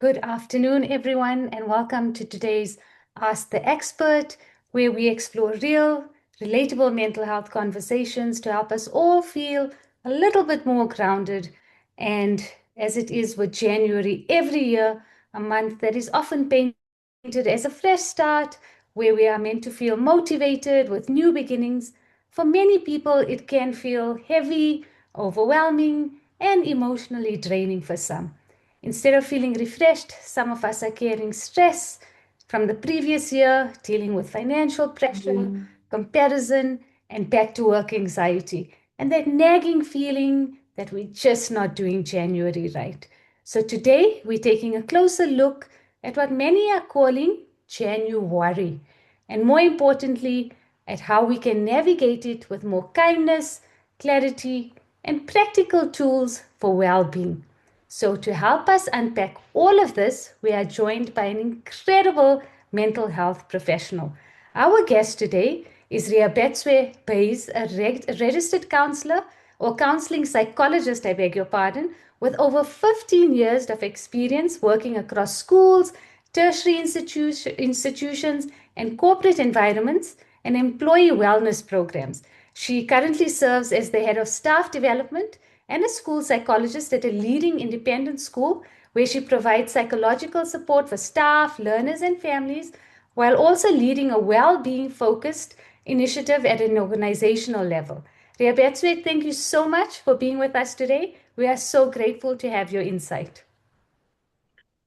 Good afternoon, everyone, and welcome to today's Ask the Expert, where we explore real, relatable mental health conversations to help us all feel a little bit more grounded. And as it is with January every year, a month that is often painted as a fresh start, where we are meant to feel motivated with new beginnings. For many people, it can feel heavy, overwhelming, and emotionally draining for some. Instead of feeling refreshed, some of us are carrying stress from the previous year, dealing with financial pressure, comparison, and back to work anxiety, and that nagging feeling that we're just not doing January right. So today, we're taking a closer look at what many are calling Januworry, and more importantly, at how we can navigate it with more kindness, clarity, and practical tools for well being. So, to help us unpack all of this, we are joined by an incredible mental health professional. Our guest today is Riabetswe Bays, a registered counselor or counseling psychologist, I beg your pardon, with over 15 years of experience working across schools, tertiary institutions, and corporate environments and employee wellness programs. She currently serves as the head of staff development and a school psychologist at a leading independent school where she provides psychological support for staff, learners, and families, while also leading a well-being focused initiative at an organizational level. Ria Betsweg, thank you so much for being with us today. We are so grateful to have your insight.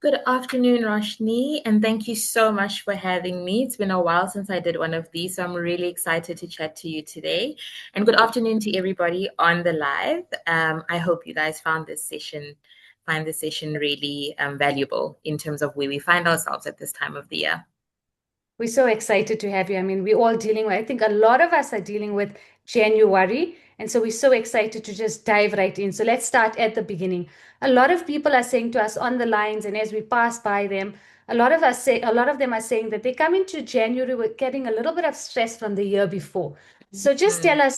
Good afternoon, Roshni, and thank you so much for having me. It's been a while since I did one of these, so I'm really excited to chat to you today. And good afternoon to everybody on the live. I hope you guys find this session really valuable in terms of where we find ourselves at this time of the year. We're so excited to have you. I mean, we're all dealing with, I think a lot of us are dealing with January. And so we're so excited to just dive right in. So let's start at the beginning. A lot of people are saying to us on the lines, and as we pass by them, a lot of them are saying that they come into January with getting a little bit of stress from the year before. So just tell us,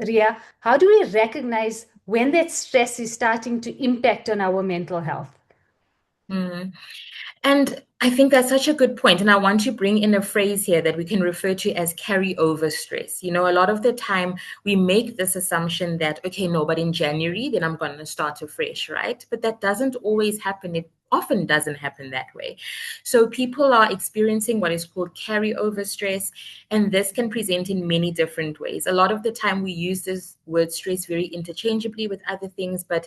Ria, how do we recognize when that stress is starting to impact on our mental health? Mm. And I think that's such a good point. And I want to bring in a phrase here that we can refer to as carryover stress. You know, a lot of the time we make this assumption that, okay, no, but in January, then I'm going to start afresh, right? But that doesn't always happen. It often doesn't happen that way. So people are experiencing what is called carryover stress, and this can present in many different ways. A lot of the time we use this word stress very interchangeably with other things, but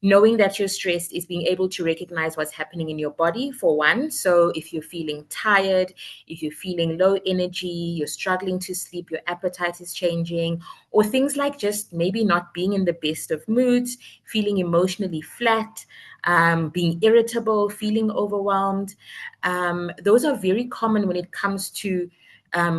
knowing that you're stressed is being able to recognize what's happening in your body, for one. So if you're feeling tired, if you're feeling low energy, you're struggling to sleep, your appetite is changing, or things like just maybe not being in the best of moods, feeling emotionally flat, being irritable, feeling overwhelmed. Those are very common when it comes to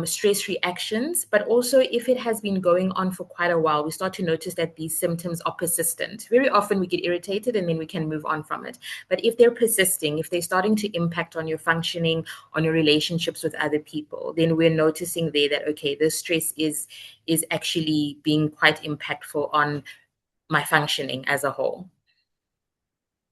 stress reactions, but also if it has been going on for quite a while, we start to notice that these symptoms are persistent. Very often we get irritated and then we can move on from it. But if they're persisting, if they're starting to impact on your functioning, on your relationships with other people, then we're noticing there that, okay, this stress is actually being quite impactful on my functioning as a whole.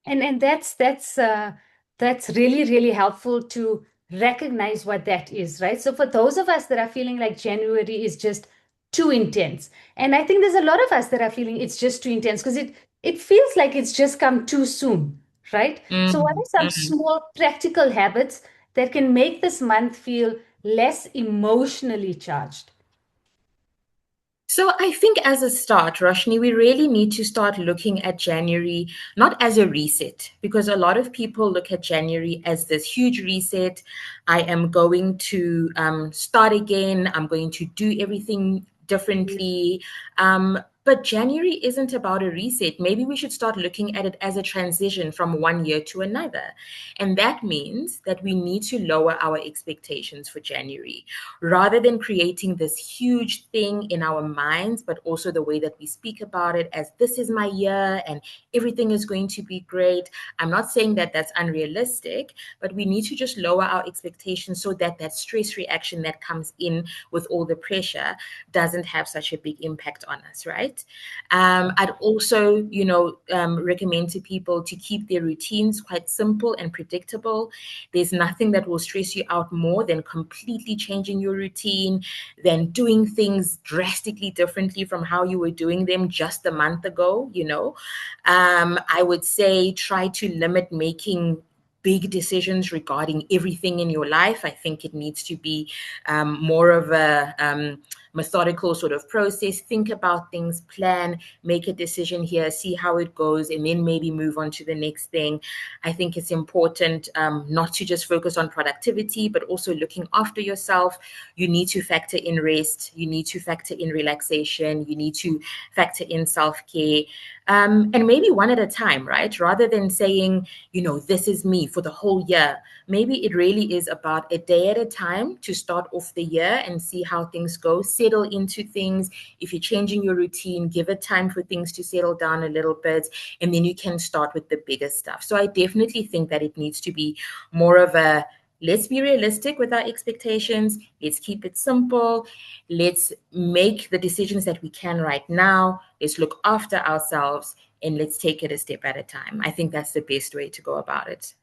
And that's really helpful to recognize what that is, right? So for those of us that are feeling like January is just too intense, and I think there's a lot of us that are feeling it's just too intense because it feels like it's just come too soon, right? So what Mhm, are some mhm. small practical habits that can make this month feel less emotionally charged? So I think as a start, Roshni, we really need to start looking at January not as a reset, because a lot of people look at January as this huge reset. I am going to start again. I'm going to do everything differently. But January isn't about a reset. Maybe we should start looking at it as a transition from one year to another. And that means that we need to lower our expectations for January rather than creating this huge thing in our minds, but also the way that we speak about it as this is my year and everything is going to be great. I'm not saying that that's unrealistic, but we need to just lower our expectations so that that stress reaction that comes in with all the pressure doesn't have such a big impact on us, right? it. I'd also, recommend to people to keep their routines quite simple and predictable. There's nothing that will stress you out more than completely changing your routine, than doing things drastically differently from how you were doing them just a month ago. I would say try to limit making big decisions regarding everything in your life. I think it needs to be more of a methodical sort of process. Think about things, plan, make a decision here, see how it goes, and then maybe move on to the next thing. I think it's important not to just focus on productivity, but also looking after yourself. You need to factor in rest, you need to factor in relaxation, you need to factor in self-care. And maybe one at a time, right? Rather than saying, this is me for the whole year. Maybe it really is about a day at a time to start off the year and see how things go, settle into things. If you're changing your routine, give it time for things to settle down a little bit, and then you can start with the bigger stuff. So I definitely think that it needs to be more of a, let's be realistic with our expectations. Let's keep it simple. Let's make the decisions that we can right now. Let's look after ourselves, and let's take it a step at a time. I think that's the best way to go about it.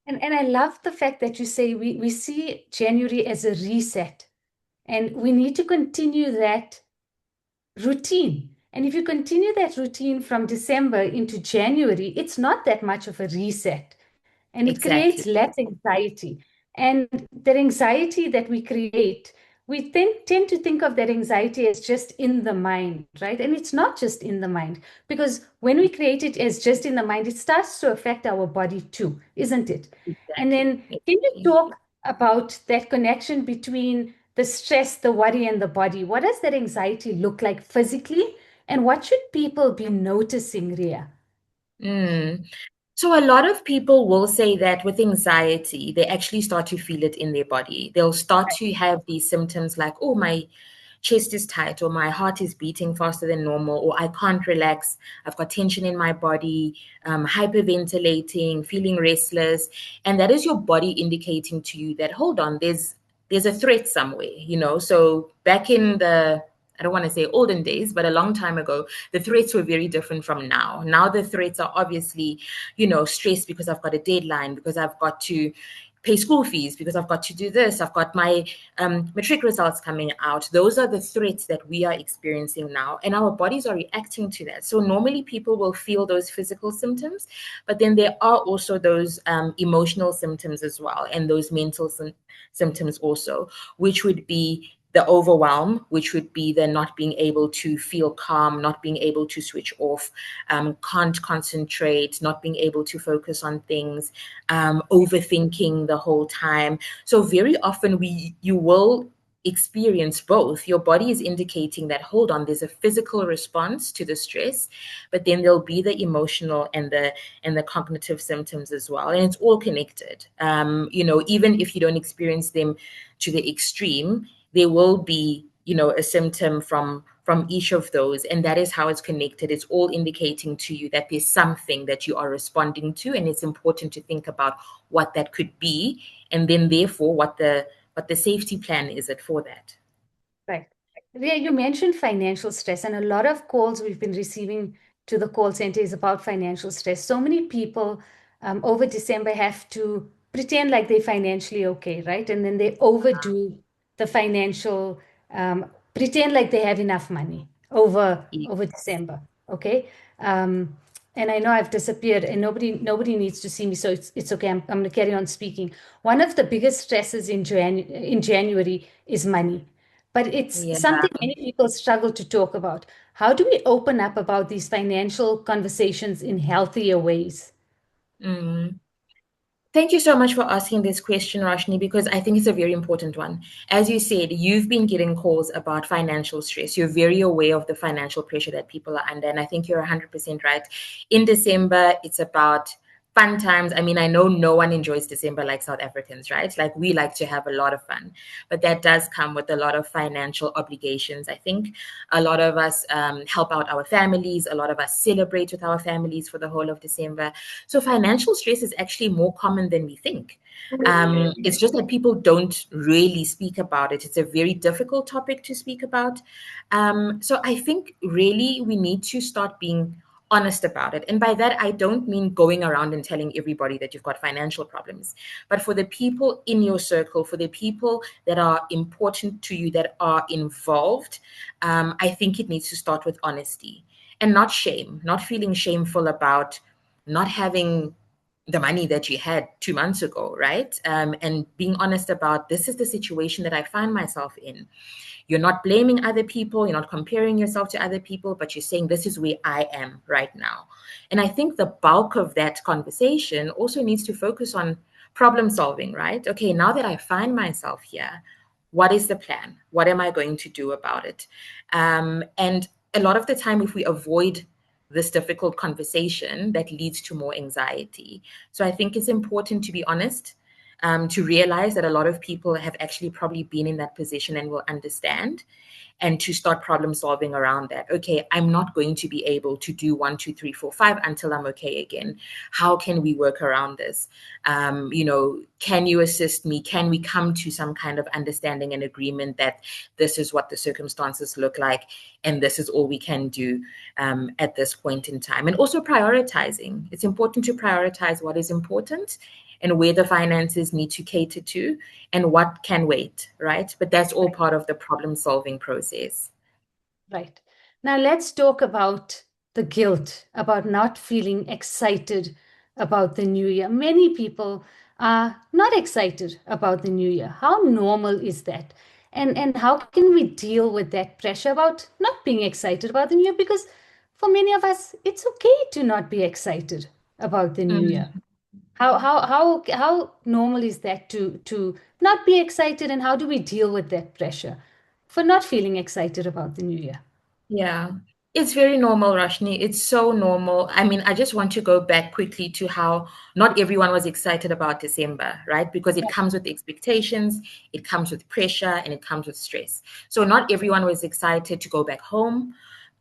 And I love the fact that you say we see January as a reset, and we need to continue that routine. And if you continue that routine from December into January, it's not that much of a reset. And it creates Exactly. less anxiety. And that anxiety that we create, we tend to think of that anxiety as just in the mind, right? And it's not just in the mind, because when we create it as just in the mind, it starts to affect our body too, isn't it? And Exactly. then, can you Exactly. talk about that connection between the stress, the worry, and the body? What does that anxiety look like physically? And what should people be noticing, Ria? Mm. So a lot of people will say that with anxiety, they actually start to feel it in their body. They'll start to have these symptoms like, oh, my chest is tight, or my heart is beating faster than normal, or I can't relax. I've got tension in my body, hyperventilating, feeling restless. And that is your body indicating to you that, hold on, there's a threat somewhere. So back in the, I don't want to say olden days, but a long time ago, the threats were very different from now. Now the threats are obviously, stress because I've got a deadline, because I've got to pay school fees, because I've got to do this, I've got my matric results coming out. Those are the threats that we are experiencing now, and our bodies are reacting to that. So normally people will feel those physical symptoms, but then there are also those emotional symptoms as well, and those mental symptoms also, which would be the overwhelm, which would be the not being able to feel calm, not being able to switch off, can't concentrate, not being able to focus on things, overthinking the whole time. So very often you will experience both. Your body is indicating that, hold on, there's a physical response to the stress, but then there'll be the emotional and the cognitive symptoms as well, and it's all connected. Even if you don't experience them to the extreme, there will be a symptom from each of those, and that is how it's connected. It's all indicating to you that there's something that you are responding to, and it's important to think about what that could be, and then therefore what the safety plan is it for that. Right. Yeah, you mentioned financial stress, and a lot of calls we've been receiving to the call center is about financial stress. So many people over December have to pretend like they're financially okay, right? And then they overdo the financial, pretend like they have enough money over Yes. December, okay? Um, and I know I've disappeared, and nobody needs to see me, so it's okay. I'm going to carry on speaking. One of the biggest stresses in January is money, but it's Yeah. something many people struggle to talk about. How do we open up about these financial conversations in healthier ways? Mm. Thank you so much for asking this question, Roshni, because I think it's a very important one. As you said, you've been getting calls about financial stress. You're very aware of the financial pressure that people are under. And I think you're 100% right. In December, it's about fun times. I mean, I know no one enjoys December like South Africans, right? Like we like to have a lot of fun, but that does come with a lot of financial obligations. I think a lot of us help out our families. A lot of us celebrate with our families for the whole of December. So financial stress is actually more common than we think. It's just that people don't really speak about it. It's a very difficult topic to speak about. So I think really we need to start being honest about it. And by that, I don't mean going around and telling everybody that you've got financial problems, but for the people in your circle, for the people that are important to you, that are involved, I think it needs to start with honesty and not shame, not feeling shameful about not having the money that you had 2 months ago, right? And being honest about this is the situation that I find myself in. You're not blaming other people, you're not comparing yourself to other people, but you're saying, this is where I am right now. And I think the bulk of that conversation also needs to focus on problem solving, right? Okay, now that I find myself here, what is the plan? What am I going to do about it? And a lot of the time, if we avoid this difficult conversation, that leads to more anxiety. So I think it's important to be honest, to realize that a lot of people have actually probably been in that position and will understand, and to start problem solving around that. Okay, I'm not going to be able to do 1, 2, 3, 4, 5 until I'm okay again. How can we work around this? Can you assist me? Can we come to some kind of understanding and agreement that this is what the circumstances look like and this is all we can do at this point in time? And also prioritizing. It's important to prioritize what is important and where the finances need to cater to and what can wait, right? But that's all part of the problem solving process. Right. Now let's talk about the guilt, about not feeling excited about the new year. Many people are not excited about the new year. How normal is that? And how can we deal with that pressure about not being excited about the new year? Because for many of us, it's okay to not be excited about the new year. Mm. How normal is that to not be excited, and how do we deal with that pressure for not feeling excited about the new year? Yeah, it's very normal, Rashni. It's so normal. I mean, I just want to go back quickly to how not everyone was excited about December, right? Because it comes with expectations, it comes with pressure, and it comes with stress. So, not everyone was excited to go back home.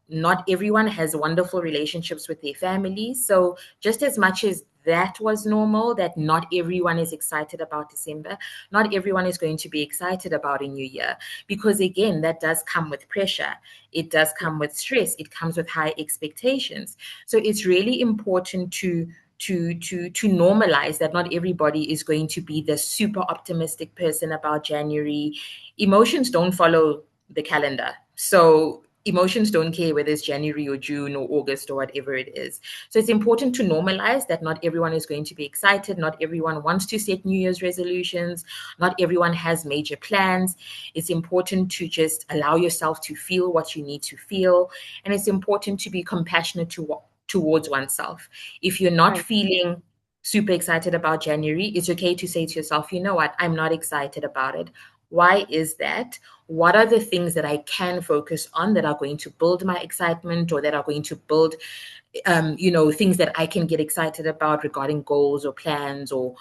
Not everyone has wonderful relationships with their families. So, just as much as that was normal, that not everyone is excited about December, not everyone is going to be excited about a new year. Because again, that does come with pressure, it does come with stress, it comes with high expectations. So, it's really important to normalize that not everybody is going to be the super optimistic person about January. Emotions don't follow the calendar. So emotions don't care whether it's January or June or August or whatever it is. So it's important to normalize that not everyone is going to be excited. Not everyone wants to set New Year's resolutions. Not everyone has major plans. It's important to just allow yourself to feel what you need to feel. And it's important to be compassionate towards oneself. If you're not Right. feeling super excited about January, it's okay to say to yourself, you know what, I'm not excited about it. Why is that? What are the things that I can focus on that are going to build my excitement, or that are going to build things that I can get excited about regarding goals or plans or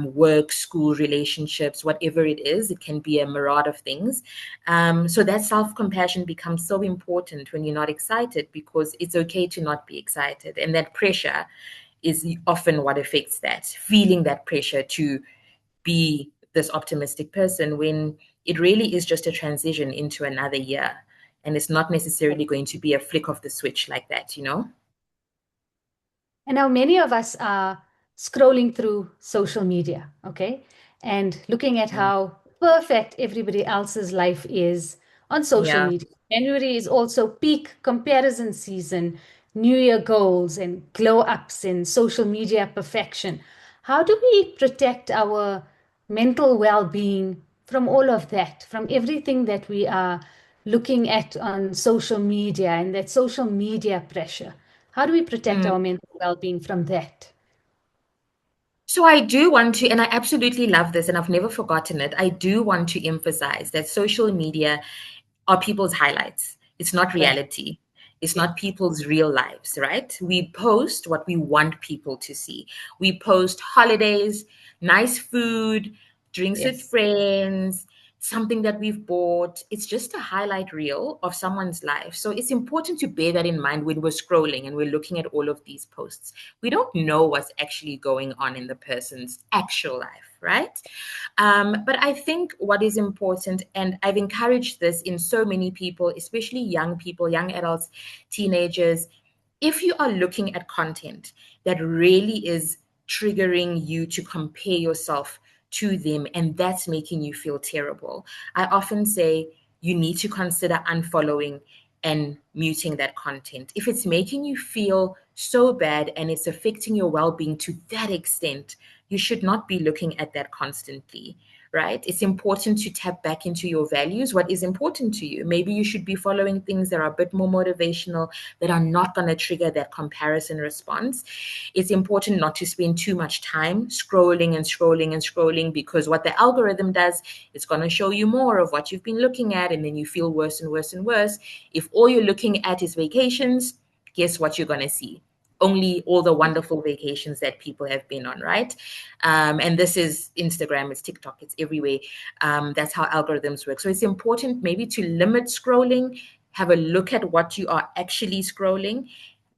work, school, relationships, whatever it is. It can be a myriad of things. So that self-compassion becomes so important when you're not excited, because it's okay to not be excited. And that pressure is often what affects that, feeling that pressure to be this optimistic person when it really is just a transition into another year. And it's not necessarily going to be a flick of the switch like that, you know? And now many of us are scrolling through social media, okay? And looking at Mm. how perfect everybody else's life is on social Yeah. media. January is also peak comparison season, New Year goals and glow ups and social media perfection. How do we protect our mental well being from all of that, from everything that we are looking at on social media and that social media pressure? How do we protect Mm. our mental well-being from that? So I do want to, and I absolutely love this, and I've never forgotten it. I do want to emphasize that social media are people's highlights. It's not Right. reality. It's not people's real lives, right? We post what we want people to see. We post holidays, nice food, drinks with Yes. friends, something that we've bought. It's just a highlight reel of someone's life. So it's important to bear that in mind when we're scrolling and we're looking at all of these posts. We don't know what's actually going on in the person's actual life, right? But I think what is important, and I've encouraged this in so many people, especially young people, young adults, teenagers, if you are looking at content that really is triggering you to compare yourself to them and that's making you feel terrible, I often say you need to consider unfollowing and muting that content. If it's making you feel so bad and it's affecting your well being to that extent, you should not be looking at that constantly, right? It's important to tap back into your values, what is important to you. Maybe you should be following things that are a bit more motivational, that are not going to trigger that comparison response. It's important not to spend too much time scrolling and scrolling and scrolling, because what the algorithm does, it's going to show you more of what you've been looking at, and then you feel worse and worse and worse. If all you're looking at is vacations, guess what you're going to see? Only all the wonderful vacations that people have been on, right? And this is Instagram, it's TikTok, it's everywhere. That's how algorithms work. So it's important maybe to limit scrolling, have a look at what you are actually scrolling,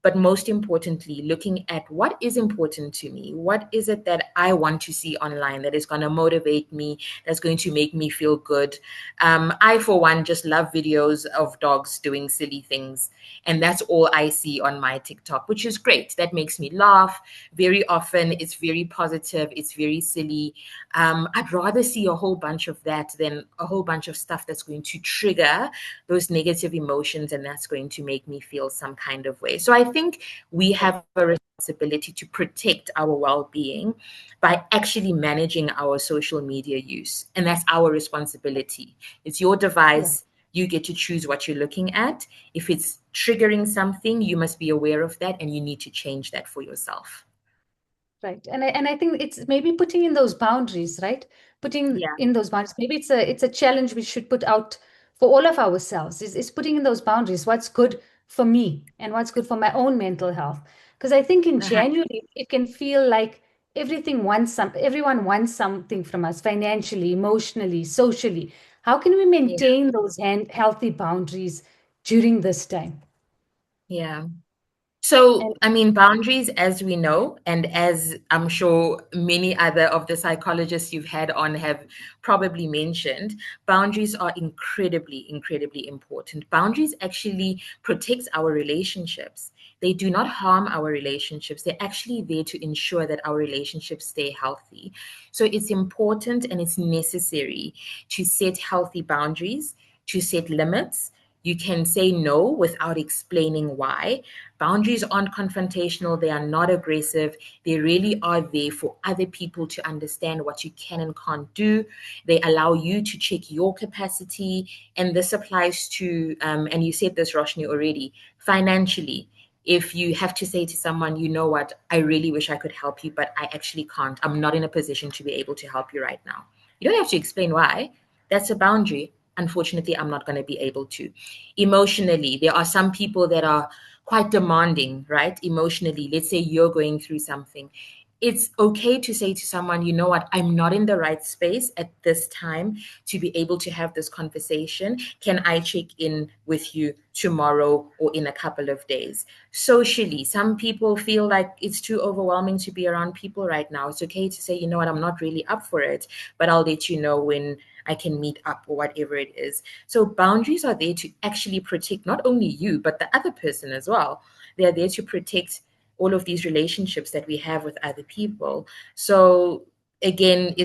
but most importantly, looking at what is important to me. What is it that I want to see online that is going to motivate me, that's going to make me feel good? I, for one, just love videos of dogs doing silly things. And that's all I see on my TikTok, which is great. That makes me laugh. Very often, it's very positive, it's very silly. I'd rather see a whole bunch of that than a whole bunch of stuff that's going to trigger those negative emotions and that's going to make me feel some kind of way. So I think we have a responsibility to protect our well-being by actually managing our social media use. And that's our responsibility. It's your Yeah. device. You get to choose what you're looking at. If it's triggering something, you must be aware of that and you need to change that for yourself. Right. And I think it's maybe putting in those boundaries, right? Putting Yeah. in those boundaries. Maybe it's a challenge we should put out for all of ourselves is putting in those boundaries. What's good for me and what's good for my own mental health. Because I think in Uh-huh. January it can feel like everyone wants something from us financially, emotionally, socially. How can we Yeah. maintain those healthy boundaries during this time? Yeah. And So, I mean, boundaries, as we know, and as I'm sure many other of the psychologists you've had on have probably mentioned, boundaries are incredibly, incredibly important. Boundaries actually protect our relationships. They do not harm our relationships. They're actually there to ensure that our relationships stay healthy. So it's important and it's necessary to set healthy boundaries, to set limits. You can say no without explaining why. Boundaries aren't confrontational, they are not aggressive. They really are there for other people to understand what you can and can't do. They allow you to check your capacity. And this applies to, and you said this, Roshni, already, financially. If you have to say to someone, you know what, I really wish I could help you, but I actually can't. I'm not in a position to be able to help you right now. You don't have to explain why. That's a boundary. Unfortunately, I'm not going to be able to. Emotionally, there are some people that are quite demanding, right? Emotionally, let's say you're going through something. It's okay to say to someone, you know what, I'm not in the right space at this time to be able to have this conversation. Can I check in with you tomorrow or in a couple of days? Socially, some people feel like it's too overwhelming to be around people right now. It's okay to say, you know what, I'm not really up for it, but I'll let you know when I can meet up or whatever it is. So boundaries are there to actually protect not only you, but the other person as well. They are there to protect all of these relationships that we have with other people. So again,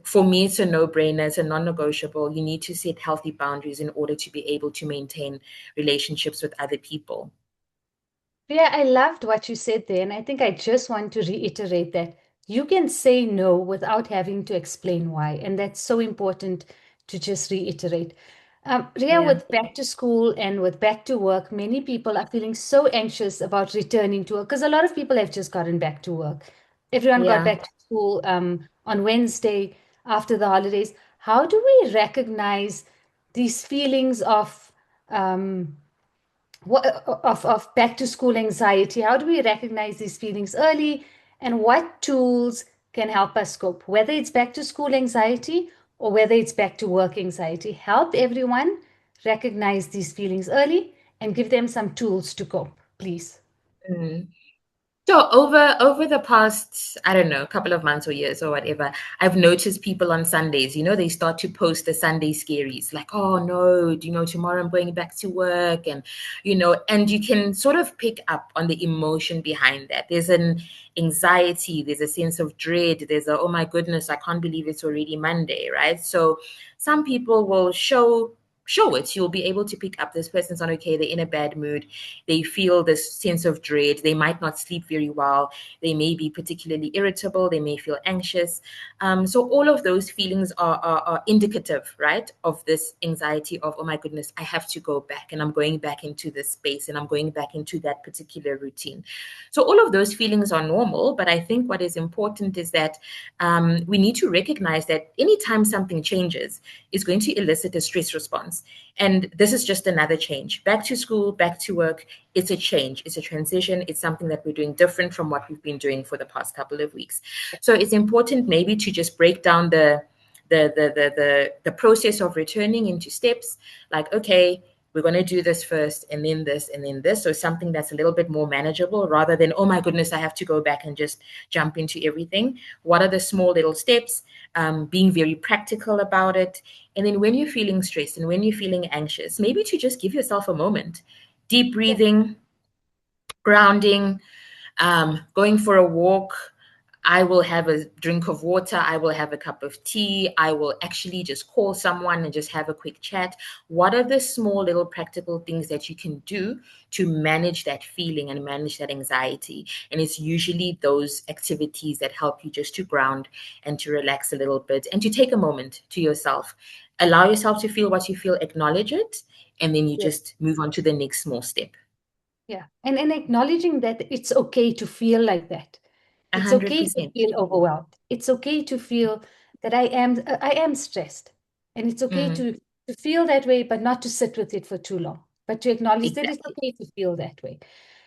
for me, it's a no-brainer. It's a non-negotiable. You need to set healthy boundaries in order to be able to maintain relationships with other people. yeah, I loved what you said there. And I think I just want to reiterate that you can say no without having to explain why. And that's so important to just reiterate. Ria, Yeah. with back to school and with back to work, many people are feeling so anxious about returning to work because a lot of people have just gotten back to work. Everyone got Yeah. back to school on Wednesday after the holidays. How do we recognize these feelings of um, of back to school anxiety? How do we recognize these feelings early, and what tools can help us cope, whether it's back to school anxiety or whether it's back to work anxiety? Help everyone recognize these feelings early and give them some tools to cope, please. Mm. So over the past, I don't know, couple of months or years or whatever, I've noticed people on Sundays, they start to post the Sunday scaries, like, oh no, tomorrow I'm going back to work, and you can sort of pick up on the emotion behind that. There's an anxiety, there's a sense of dread, there's a, oh my goodness, I can't believe it's already Monday, right? So some people will show it. You'll be able to pick up this person's not okay, they're in a bad mood, they feel this sense of dread, they might not sleep very well, they may be particularly irritable, they may feel anxious. So all of those feelings are indicative, right, of this anxiety of, oh my goodness, I have to go back, and I'm going back into this space, and I'm going back into that particular routine. So all of those feelings are normal, but I think what is important is that we need to recognize that anytime something changes, is going to elicit a stress response. And this is just another change. Back to school, back to work, it's a change, it's a transition, it's something that we're doing different from what we've been doing for the past couple of weeks. So it's important maybe to just break down the process of returning into steps, like, okay, we're going to do this first, and then this, and then this. So something that's a little bit more manageable, rather than, oh my goodness, I have to go back and just jump into everything. What are the small little steps? Being very practical about it. And then when you're feeling stressed and when you're feeling anxious, maybe to just give yourself a moment, deep Yeah, breathing, grounding, going for a walk. I will have a drink of water. I will have a cup of tea. I will actually just call someone and just have a quick chat. What are the small little practical things that you can do to manage that feeling and manage that anxiety? And it's usually those activities that help you just to ground and to relax a little bit and to take a moment to yourself. Allow yourself to feel what you feel, acknowledge it, and then you yeah. just move on to the next small step. Yeah. And acknowledging that it's okay to feel like that. A It's hundred okay to percent. feel overwhelmed. It's okay to feel that I am stressed. And it's okay Mm, to feel that way, but not to sit with it for too long, but to acknowledge that it's exactly. okay to feel that way.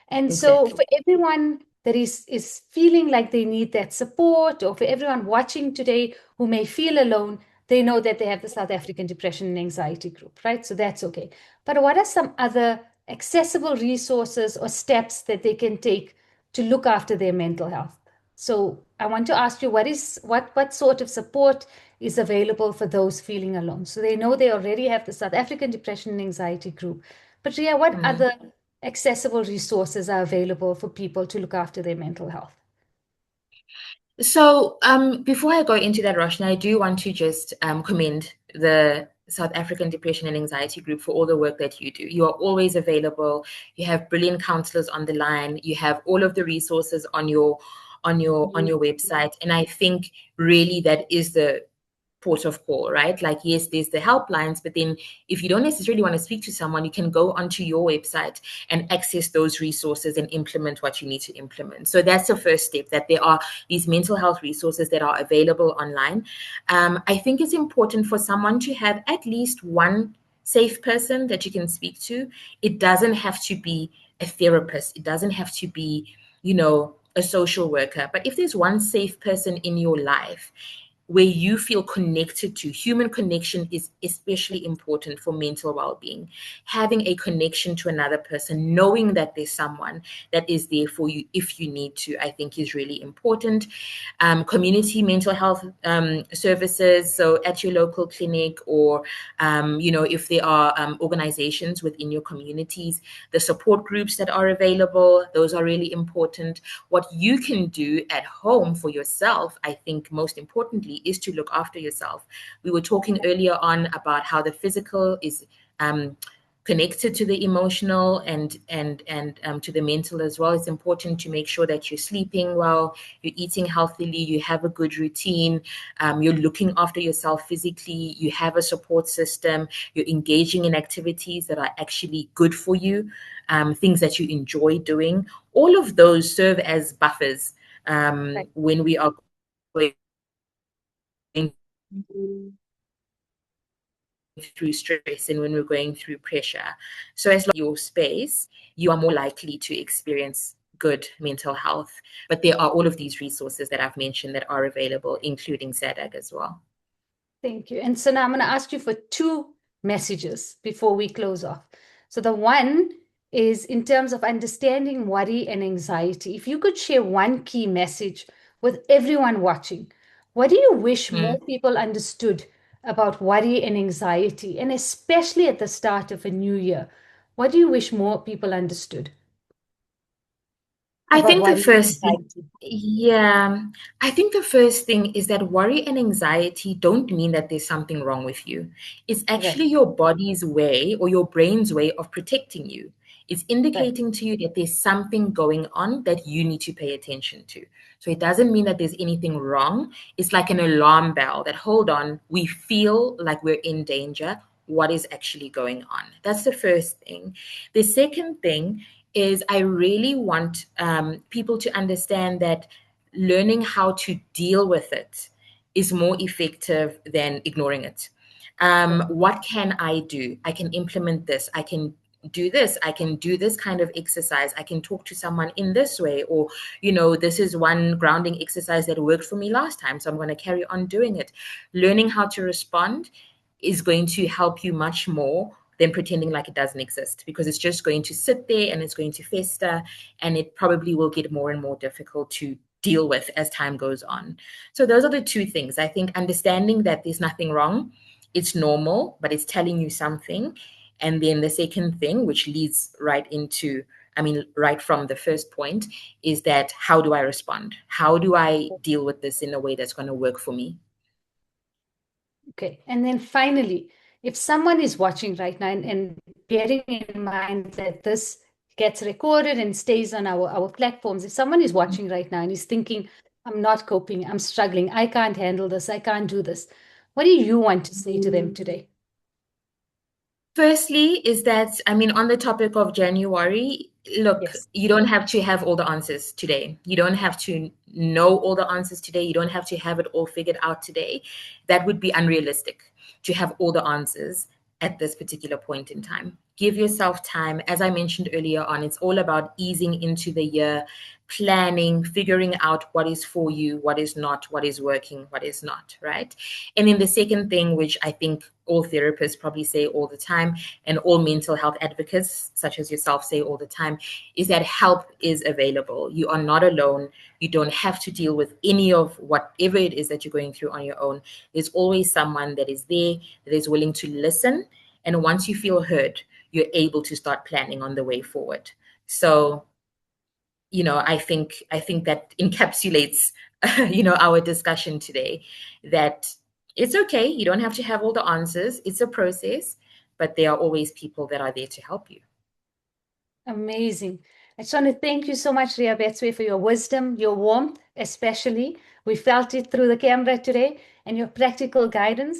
And so Exactly. for everyone that is feeling like they need that support, or for everyone watching today who may feel alone, they know that they have the South African Depression and Anxiety Group, right? So that's okay. But what are some other accessible resources or steps that they can take to look after their mental health? So I want to ask you, what sort of support is available for those feeling alone? So they know they already have the South African Depression and Anxiety Group. But Ria, what Mm. other accessible resources are available for people to look after their mental health? So, before I go into that, Roshna, I do want to just commend the South African Depression and Anxiety Group for all the work that you do. You are always available. You have brilliant counselors on the line. You have all of the resources on your website, and I think really that is the port of call, right? Like, yes, there's the helplines, but then if you don't necessarily want to speak to someone, you can go onto your website and access those resources and implement what you need to implement. So that's the first step, that there are these mental health resources that are available online. I think it's important for someone to have at least one safe person that you can speak to. It doesn't have to be a therapist, it doesn't have to be, a social worker. But if there's one safe person in your life where you feel connected to. Human connection is especially important for mental well-being. Having a connection to another person, knowing that there's someone that is there for you if you need to, I think is really important. Community mental health services, so at your local clinic, or if there are organizations within your communities, the support groups that are available, those are really important. What you can do at home for yourself, I think most importantly, is to look after yourself. We were talking earlier on about how the physical is connected to the emotional and to the mental as well. It's important to make sure that you're sleeping well, you're eating healthily, you have a good routine, you're looking after yourself physically, you have a support system, you're engaging in activities that are actually good for you, things that you enjoy doing. All of those serve as buffers Right. when we are going through stress and when we're going through pressure. So as long as your space, you are more likely to experience good mental health. But there are all of these resources that I've mentioned that are available, including SADAG as well. Thank you. And so now I'm going to ask you for two messages before we close off. So the one is in terms of understanding worry and anxiety. If you could share one key message with everyone watching, what do you wish more people understood about worry and anxiety, and especially at the start of a new year? What do you wish more people understood I about think the worry and first thing, anxiety? yeah, I think the first thing is that worry and anxiety don't mean that there's something wrong with you. It's Right, actually your body's way or your brain's way of protecting you. It's right, indicating to you that there's something going on that you need to pay attention to. So it doesn't mean that there's anything wrong. It's like an alarm bell that, hold on, we feel like we're in danger. What is actually going on? That's the first thing. The second thing is I really want people to understand that learning how to deal with it is more effective than ignoring it. right. What can I do? I can implement this. I can do this. I can do this kind of exercise. I can talk to someone in this way. Or, this is one grounding exercise that worked for me last time. So I'm going to carry on doing it. Learning how to respond is going to help you much more than pretending like it doesn't exist, because it's just going to sit there and it's going to fester, and it probably will get more and more difficult to deal with as time goes on. So those are the two things. I think understanding that there's nothing wrong, it's normal, but it's telling you something. And then the second thing, which leads right from the first point, is that how do I respond? How do I deal with this in a way that's going to work for me? Okay. And then finally, if someone is watching right now and bearing in mind that this gets recorded and stays on our platforms, if someone is watching right now and is thinking, I'm not coping, I'm struggling, I can't handle this, I can't do this, what do you want to say to them today? Firstly, is that, on the topic of January, look, Yes. you don't have to have all the answers today. You don't have to know all the answers today. You don't have to have it all figured out today. That would be unrealistic to have all the answers at this particular point in time. Give yourself time. As I mentioned earlier on, it's all about easing into the year, planning, figuring out what is for you, what is not, what is working, what is not, right? And then the second thing, which I think all therapists probably say all the time, and all mental health advocates, such as yourself, say all the time, is that help is available. You are not alone. You don't have to deal with any of whatever it is that you're going through on your own. There's always someone that is there, that is willing to listen. And once you feel heard, you're able to start planning on the way forward. So, I think that encapsulates, our discussion today, that it's okay. You don't have to have all the answers. It's a process, but there are always people that are there to help you. Amazing. I just want to thank you so much, Ria Betsway, for your wisdom, your warmth, especially. We felt it through the camera today, and your practical guidance.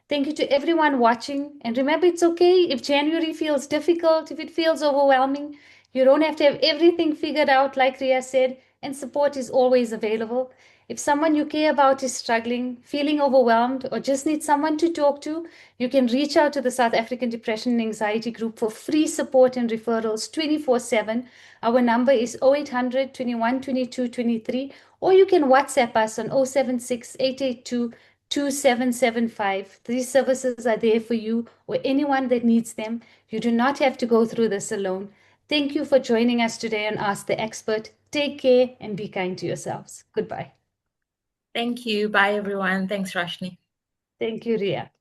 Thank you to everyone watching. And remember, it's okay if January feels difficult, if it feels overwhelming. You don't have to have everything figured out, like Ria said, and support is always available. If someone you care about is struggling, feeling overwhelmed, or just need someone to talk to, you can reach out to the South African Depression and Anxiety Group for free support and referrals 24/7. Our number is 0800 21 22 23, or you can WhatsApp us on 076 882 2775. These services are there for you or anyone that needs them. You do not have to go through this alone. Thank you for joining us today on Ask the Expert. Take care and be kind to yourselves. Goodbye. Thank you. Bye, everyone. Thanks, Rashni. Thank you, Ria.